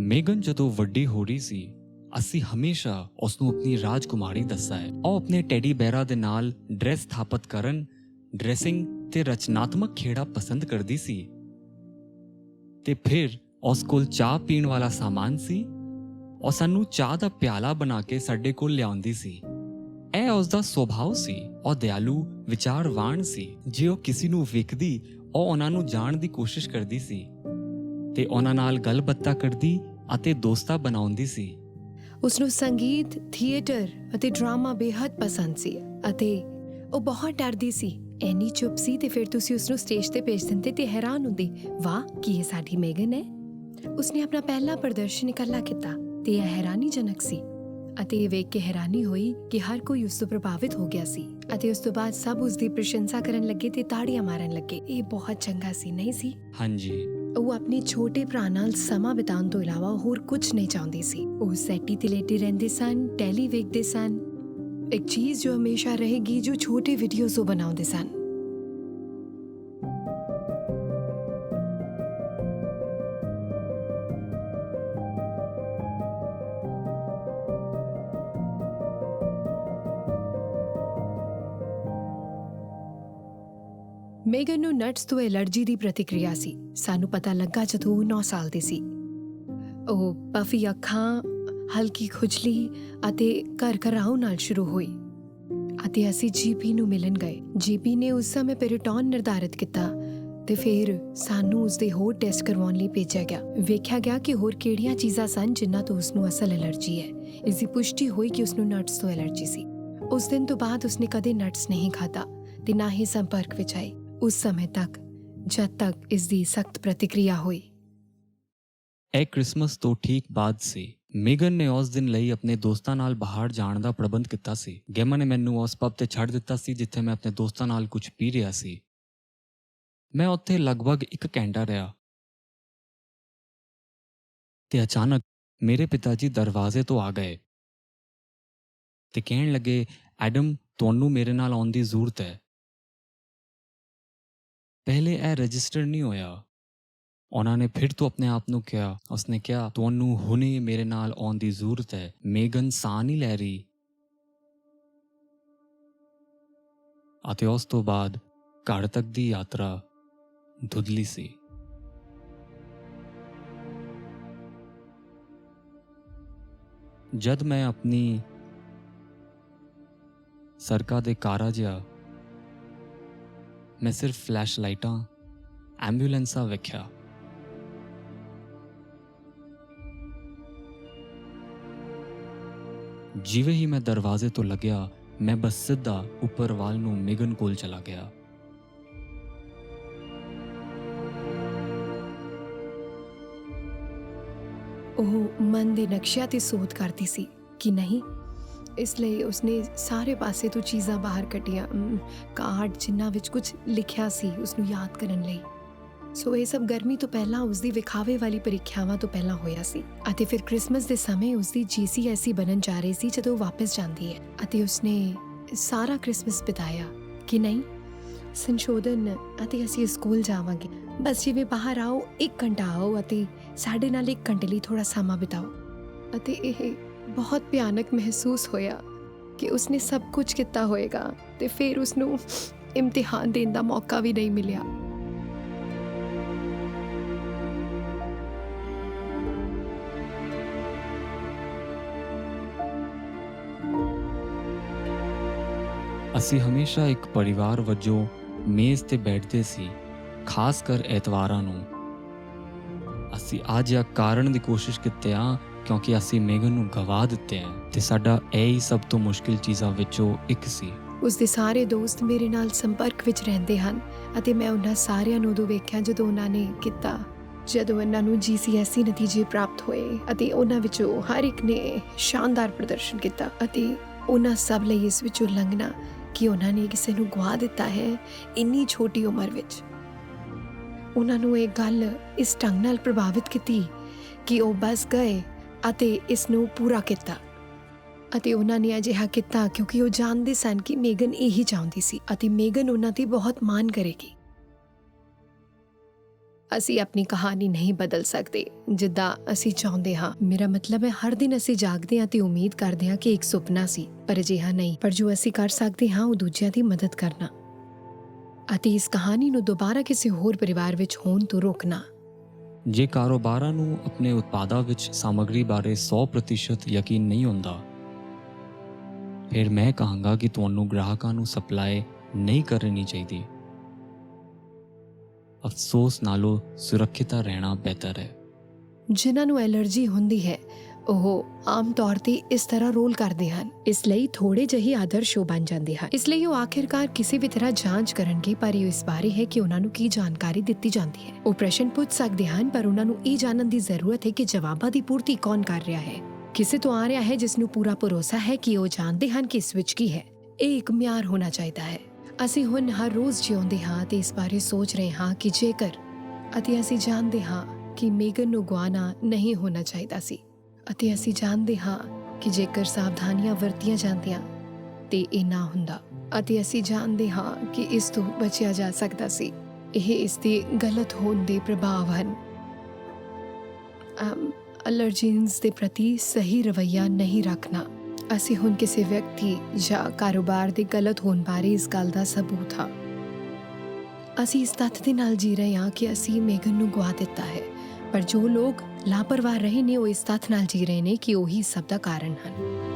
ਮੇਗਨ ਜਦੋਂ ਵੱਡੀ ਹੋ ਰਹੀ ਸੀ, ਅਸੀਂ ਹਮੇਸ਼ਾ ਉਸ ਨੂੰ ਆਪਣੀ ਰਾਜਕੁਮਾਰੀ ਦੱਸਿਆ ਹੈ। ਉਹ ਆਪਣੇ ਟੈਡੀ ਬੈਰਾ ਦੇ ਨਾਲ ਡਰੈਸ ਸਥਾਪਿਤ ਕਰਨ, ਡਰੈਸਿੰਗ ਤੇ ਰਚਨਾਤਮਕ ਖੇੜਾ ਪਸੰਦ ਕਰਦੀ ਸੀ। ਤੇ ਫਿਰ ਉਸ ਕੋਲ ਚਾਹ ਪੀਣ ਵਾਲਾ ਸਾਮਾਨ ਸੀ। ਉਹ ਸਾਨੂੰ ਚਾਹ ਦਾ ਪਿਆਲਾ ਬਣਾ ਕੇ ਸਾਡੇ ਕੋਲ ਲਿਆਉਂਦੀ ਸੀ। ਇਹ ਉਸ ਦਾ ਸੁਭਾਅ ਸੀ। ਉਹ ਦਿਆਲੂ, ਵਿਚਾਰਵਾਨ ਸੀ। ਜੇ ਉਹ ਕਿਸੇ ਨੂੰ ਵੇਖਦੀ, ਉਹ ਉਹਨਾਂ ਨੂੰ ਜਾਣਨ ਦੀ ਕੋਸ਼ਿਸ਼ ਕਰਦੀ ਸੀ ਤੇ ਉਹਨਾਂ ਨਾਲ ਗੱਲਬਾਤ ਕਰਦੀ ਅਤੇ ਦੋਸਤਾਂ ਬਣਾਉਂਦੀ ਸੀ। ਉਸਨੂੰ ਸੰਗੀਤ, ਥੀਏਟਰ ਅਤੇ ਡਰਾਮਾ ਬੇਹੱਦ ਪਸੰਦ ਸੀ ਅਤੇ ਉਹ ਬਹੁਤ ਡਰਦੀ ਸੀ। ਇੰਨੀ ਚੁੱਪ ਸੀ ਤੇ ਫਿਰ ਤੁਸੀਂ ਉਸਨੂੰ ਸਟੇਜ ਤੇ ਭੇਜ ਦਿੰਦੇ ਤੇ ਹੈਰਾਨ ਹੁੰਦੀ, ਵਾਹ ਕੀ ਇਹ ਸਾਡੀ ਮੇਗਨ ਹੈ। ਉਸਨੇ ਆਪਣਾ ਪਹਿਲਾ ਪ੍ਰਦਰਸ਼ਨ ਇਕੱਲਾ ਕੀਤਾ ਤੇ ਇਹ ਹੈਰਾਨੀਜਨਕ ਸੀ ਅਤੇ ਇਹ ਵੇਖ ਕੇ ਹੈਰਾਨੀ ਹੋਈ ਕਿ ਹਰ ਕੋਈ ਉਸ ਤੋਂ ਪ੍ਰਭਾਵਿਤ ਹੋ ਗਿਆ ਸੀ ਅਤੇ ਉਸ ਤੋਂ ਬਾਅਦ ਸਭ ਉਸ ਦੀ ਪ੍ਰਸ਼ੰਸਾ ਕਰਨ ਲੱਗੇ ਤੇ ਤਾੜੀਆਂ ਮਾਰਨ ਲੱਗੇ। ਇਹ ਬਹੁਤ ਚੰਗਾ ਸੀ, ਨਹੀਂ ਸੀ? ਹਾਂਜੀ। ਉਹ ਆਪਣੇ ਛੋਟੇ ਭਰਾ ਨਾਲ ਸਮਾਂ ਬਿਤਾਉਣ ਤੋਂ ਇਲਾਵਾ ਹੋਰ ਕੁਝ ਨਹੀਂ ਚਾਹੁੰਦੀ ਸੀ। ਉਹ ਸੈਟੀ ਤੇ ਲੇਟੇ ਰਹਿੰਦੇ ਸਨ, ਟੈਲੀ ਵੇਖਦੇ ਸਨ। ਇੱਕ ਚੀਜ਼ ਜੋ ਹਮੇਸ਼ਾ ਰਹੇਗੀ, ਜੋ ਛੋਟੇ ਵੀਡੀਓਜ਼ ਉਹ ਬਣਾਉਂਦੇ ਸਨ। ਮੇਗਨ ਨੂੰ ਨਟਸ ਤੋਂ ਐਲਰਜੀ ਦੀ ਪ੍ਰਤੀਕਿਰਿਆ ਸੀ। ਸਾਨੂੰ ਪਤਾ ਲੱਗਾ ਜਦੋਂ ਉਹ 9 ਸਾਲ ਦੀ ਸੀ। ਉਹ ਪਫੀ ਅੱਖਾਂ, ਹਲਕੀ ਖੁਜਲੀ ਅਤੇ ਘਰਘਰਾਉ ਨਾਲ ਸ਼ੁਰੂ ਹੋਈ ਅਤੇ ਅਸੀਂ ਜੀਪੀ ਨੂੰ ਮਿਲਣ ਗਏ। ਜੀਪੀ ਨੇ ਉਸ ਸਮੇਂ ਪੈਰੀਟੋਨ ਨਿਰਧਾਰਿਤ ਕੀਤਾ ਤੇ ਫਿਰ ਸਾਨੂੰ ਉਸਦੇ ਹੋਰ ਟੈਸਟ ਕਰਵਾਉਣ ਲਈ ਭੇਜਿਆ ਗਿਆ। ਵੇਖਿਆ ਗਿਆ ਕਿ ਹੋਰ ਕਿਹੜੀਆਂ ਚੀਜ਼ਾਂ ਸਨ ਜਿਨ੍ਹਾਂ ਤੋਂ ਉਸਨੂੰ ਅਸਲ ਐਲਰਜੀ ਹੈ। ਇਸ ਦੀ ਪੁਸ਼ਟੀ ਹੋਈ ਕਿ ਉਸਨੂੰ ਨਟਸ ਤੋਂ ਐਲਰਜੀ ਸੀ। ਉਸ ਦਿਨ ਤੋਂ ਬਾਅਦ ਉਸਨੇ ਕਦੇ ਨਟਸ ਨਹੀਂ ਖਾਧਾ ਤੇ ਨਾ ਹੀ ਸੰਪਰਕ ਵਿੱਚ ਆਈ ਉਸ ਸਮੇਂ ਤੱਕ ਜਦ ਤੱਕ ਇਸ ਦੀ ਸਖਤ ਪ੍ਰਤੀਕਿਰਿਆ ਹੋਈ। ਇਹ ਕ੍ਰਿਸਮਸ ਤੋਂ ਠੀਕ ਬਾਅਦ ਸੀ। ਮੇਗਨ ਨੇ ਉਸ ਦਿਨ ਲਈ ਆਪਣੇ ਦੋਸਤਾਂ ਨਾਲ ਬਾਹਰ ਜਾਣ ਦਾ ਪ੍ਰਬੰਧ ਕੀਤਾ ਸੀ। ਗੇਮਾ ਨੇ ਮੈਨੂੰ ਉਸ ਪਬ ਤੇ ਛੱਡ ਦਿੱਤਾ ਸੀ ਜਿੱਥੇ ਮੈਂ ਆਪਣੇ ਦੋਸਤਾਂ ਨਾਲ ਕੁਝ ਪੀ ਰਿਹਾ ਸੀ। ਮੈਂ ਉੱਥੇ ਲਗਭਗ 1 ਘੰਟਾ ਰਿਹਾ ਤੇ ਅਚਾਨਕ ਮੇਰੇ ਪਿਤਾ ਜੀ ਦਰਵਾਜ਼ੇ ਤੋਂ ਆ ਗਏ ਤੇ ਕਹਿਣ ਲੱਗੇ, ਐਡਮ, ਤੁਹਾਨੂੰ ਮੇਰੇ ਨਾਲ ਆਉਣ ਦੀ ਜ਼ਰੂਰਤ ਹੈ। ਪਹਿਲੇ ਇਹ ਰਜਿਸਟਰ ਨਹੀਂ ਹੋਇਆ। ਉਹਨਾਂ ਨੇ ਫਿਰ ਤੋਂ ਆਪਣੇ ਆਪ ਨੂੰ ਕਿਹਾ। ਉਸਨੇ ਕਿਹਾ, ਤੁਹਾਨੂੰ ਹੁਣੇ ਮੇਰੇ ਨਾਲ ਆਉਣ ਦੀ ਜ਼ਰੂਰਤ ਹੈ। ਮੇਗਨ ਸਾਹ ਨਹੀਂ ਲੈ ਰਹੀ। ਅਤੇ ਉਸ ਤੋਂ ਬਾਅਦ ਘਰ ਤੱਕ ਦੀ ਯਾਤਰਾ ਧੁੰਦਲੀ ਸੀ। ਜਦ ਮੈਂ ਆਪਣੀ ਸੜਕਾਂ ਦੇ ਕਾਰਾ ਜਿਹਾ ਮੈਂ ਸਿਰਫ ਫਲੈਸ਼ ਲਾਈਟਾਂ, ਐਂਬੂਲੈਂਸਾਂ ਵੇਖਿਆ। ਜਿਵੇਂ ਹੀ ਮੈਂ ਦਰਵਾਜ਼ੇ ਤੋਂ ਲੱਗਿਆ, ਮੈਂ ਬਸ ਸਿੱਧਾ ਉੱਪਰ ਵੱਲ ਨੂੰ ਮੇਗਨ ਕੋਲ ਚਲਾ ਗਿਆ। ਉਹ ਮਨ ਦੇ ਨਕਸ਼ਿਆਂ ਤੇ ਸੋਧ ਕਰਦੀ ਸੀ ਕਿ ਨਹੀਂ, ਇਸ ਲਈ ਉਸਨੇ ਸਾਰੇ ਪਾਸੇ ਤੋਂ ਚੀਜ਼ਾਂ ਬਾਹਰ ਕੱਢੀਆਂ, ਕਾਰਡ ਜਿਨ੍ਹਾਂ ਵਿੱਚ ਕੁਝ ਲਿਖਿਆ ਸੀ ਉਸਨੂੰ ਯਾਦ ਕਰਨ ਲਈ। ਸੋ ਇਹ ਸਭ ਗਰਮੀ ਤੋਂ ਪਹਿਲਾਂ ਉਸਦੀ ਵਿਖਾਵੇ ਵਾਲੀ ਪ੍ਰੀਖਿਆਵਾਂ ਤੋਂ ਪਹਿਲਾਂ ਹੋਇਆ ਸੀ ਅਤੇ ਫਿਰ ਕ੍ਰਿਸਮਸ ਦੇ ਸਮੇਂ ਉਸਦੀ GCSE ਬਣਨ ਜਾ ਰਹੀ ਸੀ ਜਦੋਂ ਉਹ ਵਾਪਸ ਜਾਂਦੀ ਹੈ ਅਤੇ ਉਸਨੇ ਸਾਰਾ ਕ੍ਰਿਸਮਸ ਬਿਤਾਇਆ ਕਿ ਨਹੀਂ, ਸੰਸ਼ੋਧਨ ਅਤੇ ਅਸੀਂ ਸਕੂਲ ਜਾਵਾਂਗੇ। ਬਸ ਜਿਵੇਂ ਬਾਹਰ ਆਓ, 1 ਘੰਟਾ ਆਓ ਅਤੇ ਸਾਡੇ ਨਾਲ 1 ਘੰਟੇ ਲਈ ਥੋੜ੍ਹਾ ਸਮਾਂ ਬਿਤਾਓ। ਅਤੇ ਇਹ ਬਹੁਤ ਭਿਆਨਕ ਮਹਿਸੂਸ ਹੋਇਆ ਕਿ ਉਸਨੇ ਸਭ ਕੁਝ ਕੀਤਾ ਹੋਏਗਾ ਤੇ ਫਿਰ ਉਸਨੂੰ ਇਮਤਿਹਾਨ ਦੇਣ ਦਾ ਮੌਕਾ ਵੀ ਨਹੀਂ ਮਿਲਿਆ। ਅਸੀਂ ਹਮੇਸ਼ਾ ਇੱਕ ਪਰਿਵਾਰ ਵਜੋਂ ਮੇਜ਼ ਤੇ ਬੈਠਦੇ ਸੀ, ਖਾਸ ਕਰ ਐਤਵਾਰਾਂ ਨੂੰ। ਅਸੀਂ ਅੱਜ ਇਹ ਕਾਰਨ ਦੀ ਕੋਸ਼ਿਸ਼ ਕੀਤੀ ਆ ਕਿਉਂਕਿ ਅਸੀਂ ਮੇਗਨ ਨੂੰ ਗਵਾ ਦਿੱਤੇ ਆ ਤੇ ਸਾਡਾ ਇਹ ਹੀ ਸਭ ਤੋਂ ਮੁਸ਼ਕਿਲ ਚੀਜ਼ਾਂ ਵਿੱਚੋਂ ਇੱਕ ਸੀ। ਉਸਦੇ ਸਾਰੇ ਦੋਸਤ ਮੇਰੇ ਨਾਲ ਸੰਪਰਕ ਵਿੱਚ ਰਹਿੰਦੇ ਹਨ ਅਤੇ ਮੈਂ ਉਹਨਾਂ ਸਾਰਿਆਂ ਨੂੰ ਉਦੋਂ ਵੇਖਿਆ ਜਦੋਂ ਉਹਨਾਂ ਨੇ ਕੀਤਾ, ਜਦੋਂ ਇਹਨਾਂ ਨੂੰ GCSE ਨਤੀਜੇ ਪ੍ਰਾਪਤ ਹੋਏ ਅਤੇ ਉਹਨਾਂ ਵਿੱਚੋਂ ਹਰ ਇੱਕ ਨੇ ਸ਼ਾਨਦਾਰ ਪ੍ਰਦਰਸ਼ਨ ਕੀਤਾ ਅਤੇ ਉਹਨਾਂ ਸਭ ਲਈ ਇਸ ਵਿੱਚੋਂ ਲੰਘਣਾ ਕਿ ਉਹਨਾਂ ਨੇ ਕਿਸੇ ਨੂੰ ਗਵਾ ਦਿੱਤਾ ਹੈ ਇੰਨੀ ਛੋਟੀ ਉਮਰ ਵਿੱਚ। ਉਹਨਾਂ ਨੂੰ ਇਹ ਗੱਲ ਇਸ ਢੰਗ ਨਾਲ ਪ੍ਰਭਾਵਿਤ ਕੀਤੀ ਕਿ ਉਹ ਬਸ ਗਏ ਅਤੇ ਇਸ ਨੂੰ ਪੂਰਾ ਕੀਤਾ ਅਤੇ ਉਹਨਾਂ ਨੇ ਅਜਿਹਾ ਕੀਤਾ ਕਿਉਂਕਿ ਉਹ ਜਾਣਦੇ ਸਨ ਕਿ ਮੇਗਨ ਇਹੀ ਚਾਹੁੰਦੀ ਸੀ ਅਤੇ ਮੇਗਨ ਉਹਨਾਂ 'ਤੇ ਬਹੁਤ ਮਾਣ ਕਰੇਗੀ। ਅਸੀਂ ਆਪਣੀ ਕਹਾਣੀ ਨਹੀਂ ਬਦਲ ਸਕਦੇ ਜਿੱਦਾਂ ਅਸੀਂ ਚਾਹੁੰਦੇ ਹਾਂ। ਮੇਰਾ ਮਤਲਬ ਹੈ ਹਰ ਦਿਨ ਅਸੀਂ ਜਾਗਦੇ ਹਾਂ ਤੇ ਉਮੀਦ ਕਰਦੇ ਹਾਂ ਕਿ ਇੱਕ ਸੁਪਨਾ ਸੀ, ਪਰ ਅਜਿਹਾ ਨਹੀਂ। ਪਰ ਜੋ ਅਸੀਂ ਕਰ ਸਕਦੇ ਹਾਂ ਉਹ ਦੂਜਿਆਂ ਦੀ ਮਦਦ ਕਰਨਾ ਅਤੇ ਇਸ ਕਹਾਣੀ ਨੂੰ ਦੁਬਾਰਾ ਕਿਸੇ ਹੋਰ ਪਰਿਵਾਰ ਵਿੱਚ ਹੋਣ ਤੋਂ ਰੋਕਣਾ। ਜੇ ਕਾਰੋਬਾਰਾਂ ਨੂੰ ਆਪਣੇ ਉਤਪਾਦਾਂ ਵਿੱਚ ਸਾਮੱਗਰੀ ਬਾਰੇ 100% ਯਕੀਨ ਨਹੀਂ ਹੁੰਦਾ, ਫਿਰ ਮੈਂ ਕਹਾਂਗਾ ਕਿ ਤੁਹਾਨੂੰ ਗ੍ਰਾਹਕਾਂ ਨੂੰ ਸਪਲਾਈ ਨਹੀਂ ਕਰਨੀ ਚਾਹੀਦੀ। ਅਫਸੋਸ ਨਾਲੋਂ ਸੁਰੱਖਿਅਤ ਰਹਿਣਾ ਬਿਹਤਰ ਹੈ। ਜਿਨ੍ਹਾਂ ਨੂੰ ਐਲਰਜੀ ਹੁੰਦੀ ਹੈ ਉਹ ਆਮ ਤੌਰ ਤੇ ਇਸ ਤਰ੍ਹਾਂ ਰੋਲ ਕਰਦੇ ਹਨ, ਇਸ ਲਈ ਥੋੜੇ ਜਿਹੇ ਆਦਰਸ਼ ਬਣ ਜਾਂਦੇ ਹਨ। ਇਸ ਲਈ ਉਹ ਆਖਿਰਕਾਰ ਕਿਸੇ ਵੀ ਤਰ੍ਹਾਂ ਜਾਂਚ ਕਰਨਗੇ, ਪਰ ਇਹ ਇਸ ਬਾਰੇ ਹੈ ਕਿ ਉਹਨਾਂ ਨੂੰ ਕੀ ਜਾਣਕਾਰੀ ਦਿੱਤੀ ਜਾਂਦੀ ਹੈ। ਉਹ ਪ੍ਰਸ਼ਨ ਪੁੱਛ ਸਕਦੇ ਹਨ, ਪਰ ਉਹਨਾਂ ਨੂੰ ਇਹ ਜਾਣਨ ਦੀ ਜ਼ਰੂਰਤ ਹੈ ਕਿ ਜਵਾਬਾਂ ਦੀ ਪੂਰਤੀ ਕੌਣ ਕਰ ਰਿਹਾ ਹੈ। ਕਿਸੇ ਤੋਂ ਆ ਰਿਹਾ ਹੈ ਜਿਸ ਨੂੰ ਪੂਰਾ ਭਰੋਸਾ ਹੈ ਕਿ ਉਹ ਜਾਣਦੇ ਹਨ ਕਿ ਇਸ ਵਿੱਚ ਕੀ ਹੈ। ਇਹ ਇੱਕ ਮਿਆਰ ਹੋਣਾ ਚਾਹੀਦਾ ਹੈ। ਅਸੀਂ ਹੁਣ ਹਰ ਰੋਜ਼ ਜਿਉਂਦੇ ਹਾਂ ਤੇ ਇਸ ਬਾਰੇ ਸੋਚ ਰਹੇ ਹਾਂ ਕਿ ਜੇਕਰ ਅਤੇ ਅਸੀਂ ਜਾਣਦੇ ਹਾਂ ਕਿ ਮੇਗਨ ਨੂੰ ਗੁਆਉਣਾ ਨਹੀਂ ਹੋਣਾ ਚਾਹੀਦਾ ਸੀ, ਅਤੇ ਅਸੀਂ ਜਾਣਦੇ ਹਾਂ ਕਿ ਜੇਕਰ ਸਾਵਧਾਨੀਆਂ ਵਰਤੀਆਂ ਜਾਂਦੀਆਂ ਤੇ ਇਹ ਨਾ ਹੁੰਦਾ, ਅਤੇ ਅਸੀਂ ਜਾਣਦੇ ਹਾਂ ਕਿ ਇਸ ਤੋਂ ਬਚਿਆ ਜਾ ਸਕਦਾ ਸੀ। ਇਹ ਇਸ ਦੇ ਗਲਤ ਹੋਣ ਦੇ ਪ੍ਰਭਾਵ ਹਨ। ਅਲਰਜੀਨਸ ਦੇ ਪ੍ਰਤੀ ਸਹੀ ਰਵੱਈਆ ਨਹੀਂ ਰੱਖਣਾ। ਅਸੀਂ ਹੁਣ ਕਿਸੇ ਵਿਅਕਤੀ ਜਾਂ ਕਾਰੋਬਾਰ ਦੇ ਗਲਤ ਹੋਣ ਬਾਰੇ ਇਸ ਗੱਲ ਦਾ ਸਬੂਤ ਹਾਂ। ਅਸੀਂ ਇਸ ਤੱਥ ਦੇ ਨਾਲ ਜੀ ਰਹੇ ਹਾਂ ਕਿ ਅਸੀਂ ਮੇਗਨ ਨੂੰ ਗੁਆ ਦਿੱਤਾ ਹੈ, ਪਰ ਜੋ ਲੋਕ ਲਾਪਰਵਾਹ ਰਹੇ ਨੇ ਉਹ ਇਸ ਤੱਥ ਨਾਲ ਜੀ ਰਹੇ ਨੇ ਕਿ ਉਹੀ ਸਭ ਦਾ ਕਾਰਨ ਹਨ।